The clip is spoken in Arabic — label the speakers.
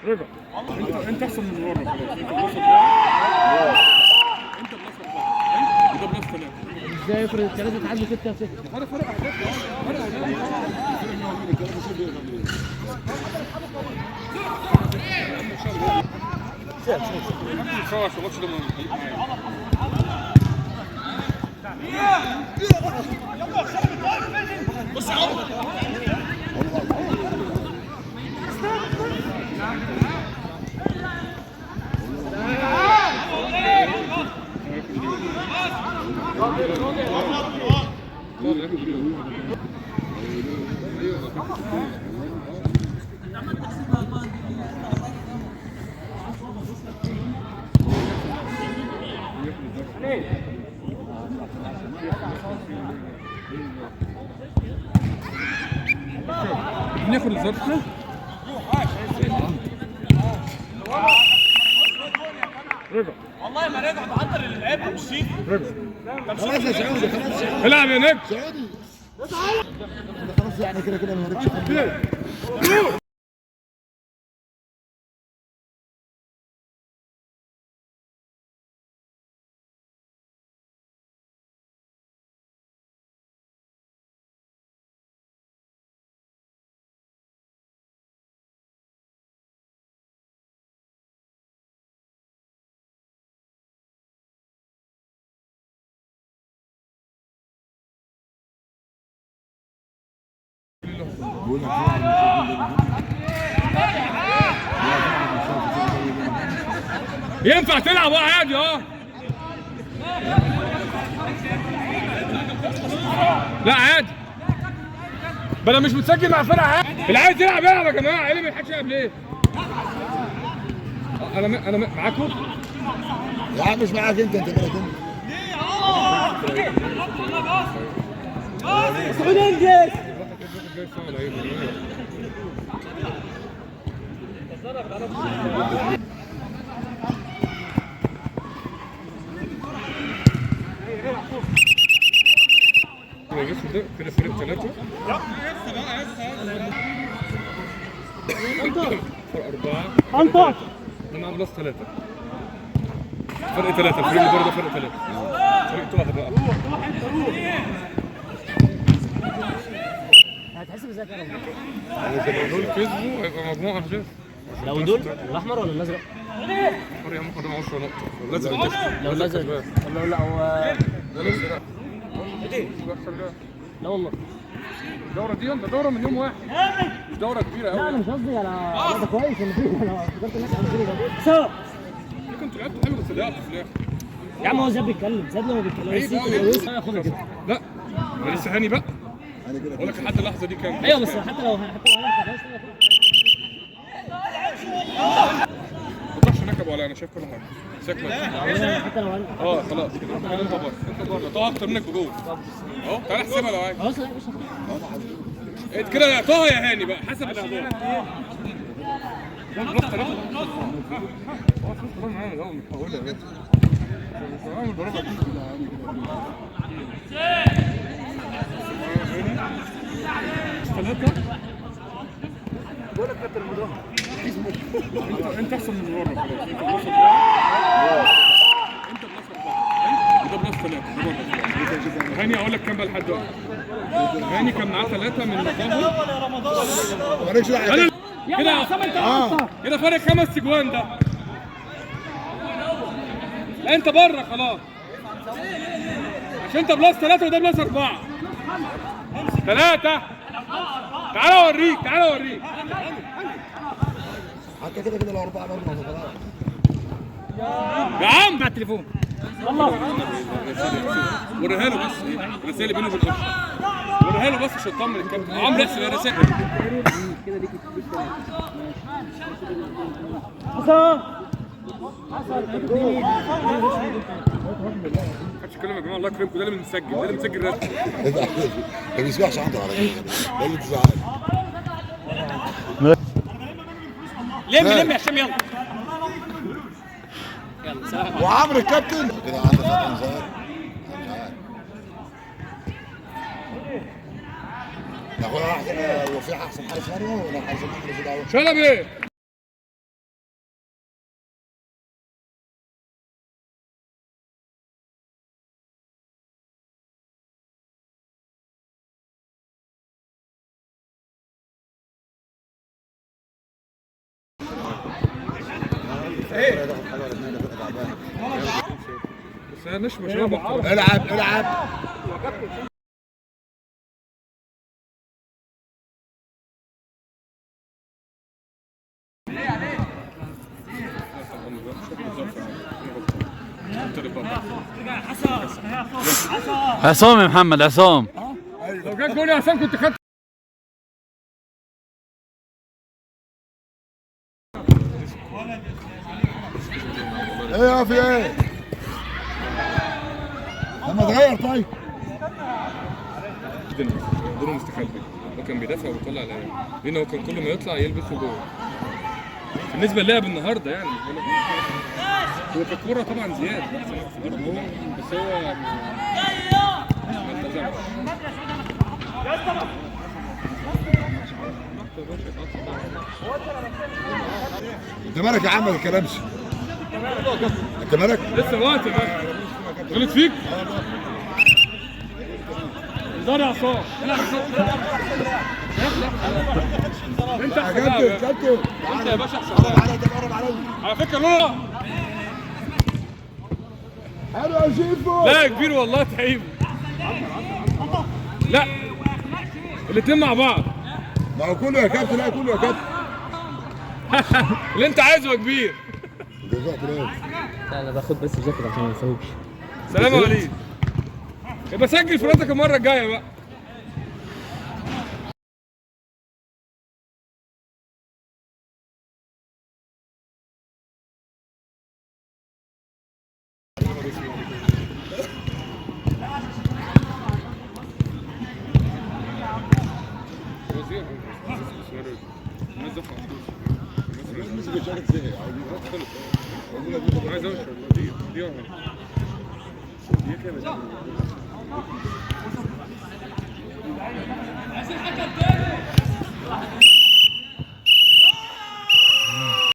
Speaker 1: رجع. انت احسن من ورا خلاص. انت بلس 4. انت بلس 4 وده بلس 3.
Speaker 2: ازاي يفرق الثلاثه تعدي 6 6؟
Speaker 1: فرق اهداف. بص يا عمر. ناخد الظرف ده. رجع.
Speaker 3: والله ما رجع بعطل اللي لعبها مش شيء.
Speaker 1: رجع.
Speaker 4: خلاص يا سعودي خلاص يا سعودي.
Speaker 1: العب يا نجم.
Speaker 4: سعودي خلاص يعني كده ما وريتش.
Speaker 1: ينفع تلعب عادي لا عادي. بلا مش متسجل مع فرقه عادي. اللي عايز يلعب يلعب يا جماعه. ايه اللي ما بيلحقش يلعب ليه؟ انا معاكم
Speaker 4: يا عم مش معاك انت مالك انت.
Speaker 2: سعود انجز.
Speaker 1: كده فرق 3. فرق 4.
Speaker 2: انطق.
Speaker 1: انا بلس 3. فرق 3. الفريق اللي بره ده فرق 3. فريق طلع بقى.
Speaker 2: هتحسب ازاي كده؟
Speaker 1: دول كسبوا هيبقى مجموعه اهداف.
Speaker 2: لو دول الاحمر ولا الازرق؟
Speaker 1: فريق هم خدوا 10 نقطه. لازم
Speaker 2: لو الازرق ولا لا هو لا والله.
Speaker 1: الدوره دي انت دوره من يوم واحد. مش دوره كبيره
Speaker 2: لا
Speaker 1: قوي.
Speaker 2: انا مش قصدي انا ده كويس ان في انا افتكرت الناس عاملين كده سوا.
Speaker 1: كنت لعبت حلو بس ضيعت في الاخر.
Speaker 2: يا عم هو زياد بيتكلم. زياد لما بيتكلم ياخدها كده.
Speaker 1: لا انا لسه هاني بقى. بقول لك لحد اللحظه دي كام.
Speaker 2: ايوه بس حتى لو
Speaker 1: ما تروحش نكب ولا انا شايف كل حاجه. ساكنه.
Speaker 2: حتى لو
Speaker 1: خلاص كده انت بره. انت بره. طه اكتر منك بجول. اهو تعالى احسبها لو عايز.
Speaker 2: خلاص لا مش
Speaker 1: كده طه يا هاني بقى حسب الاهداف. انت احسن من ورا خلاص. انت بلس 4. وده بلس 3. هاني اقول لك كام بقى لحد دلوقتي. هاني كان معاه 3 من الظهر.
Speaker 4: مالكش دعوه
Speaker 1: كده فرق 5 اجوان ده. لا انت بره خلاص. عشان انت بلس 3 وده بلس 4. 3. تعالى اوريك.
Speaker 4: حتى كده لو 4 برضه خلاص.
Speaker 1: يا عم على التليفون. وريها له بس الرسائل بينه وبين الأخ. وريها له بس عشان اطمن الكابتن. عمرو احسب الرسائل.
Speaker 2: كده ليك حسن
Speaker 1: محدش يتكلم يا جماعه. الله يكرمكم. ده اللي بنسجل. ده اللي بنسجل رسمي.
Speaker 4: ما بيسمعش عنده على كده. ده اللي بتزعل.
Speaker 3: لم يا هشام يلا. يلا سلام.
Speaker 4: وعمرو الكابتن كده عندك خطأ صغير. ناخدها احسن. لو في احسن حارس ثانيه ولا احسن حارس دعوه.
Speaker 1: شلبي ايه بس انا مش هلعب.
Speaker 4: العب العب.
Speaker 5: عصام يا محمد عصام.
Speaker 1: لو جاب جول يا حسام كنت خدت.
Speaker 4: ايه يا في ايه؟ لما اتغير طيب.
Speaker 1: دوره مستخبي، هو كان بيدافع وبيطلع الاعلام، لان هو كان كل ما يطلع يلبسه جول. بالنسبه للعب النهارده يعني هو كانت كوره طبعا زياده بس هو ما التزمش.
Speaker 4: انت مالك يا عم ما تتكلمش. انت مالك؟
Speaker 1: لسه وقت بقى. غلط فيك؟ انذار يا عصام. انت
Speaker 4: يا كابتن كابتن.
Speaker 1: انت يا باشا احسن.
Speaker 4: تعالى انت قرب عليا.
Speaker 1: على فكره لولا
Speaker 4: حلو يا شيفو.
Speaker 1: لا يا كبير والله تعيب. لا الاثنين مع بعض.
Speaker 4: ما هو كله يا كابتن. لا كله يا كابتن.
Speaker 1: اللي انت عايزه يا كبير.
Speaker 4: جزاك الله.
Speaker 2: لا انا باخد بس جاكيت عشان ما ينساهوش.
Speaker 1: سلام يا وليد. يبقى سجل في راسك المره الجايه بقى. عايز اوصل دي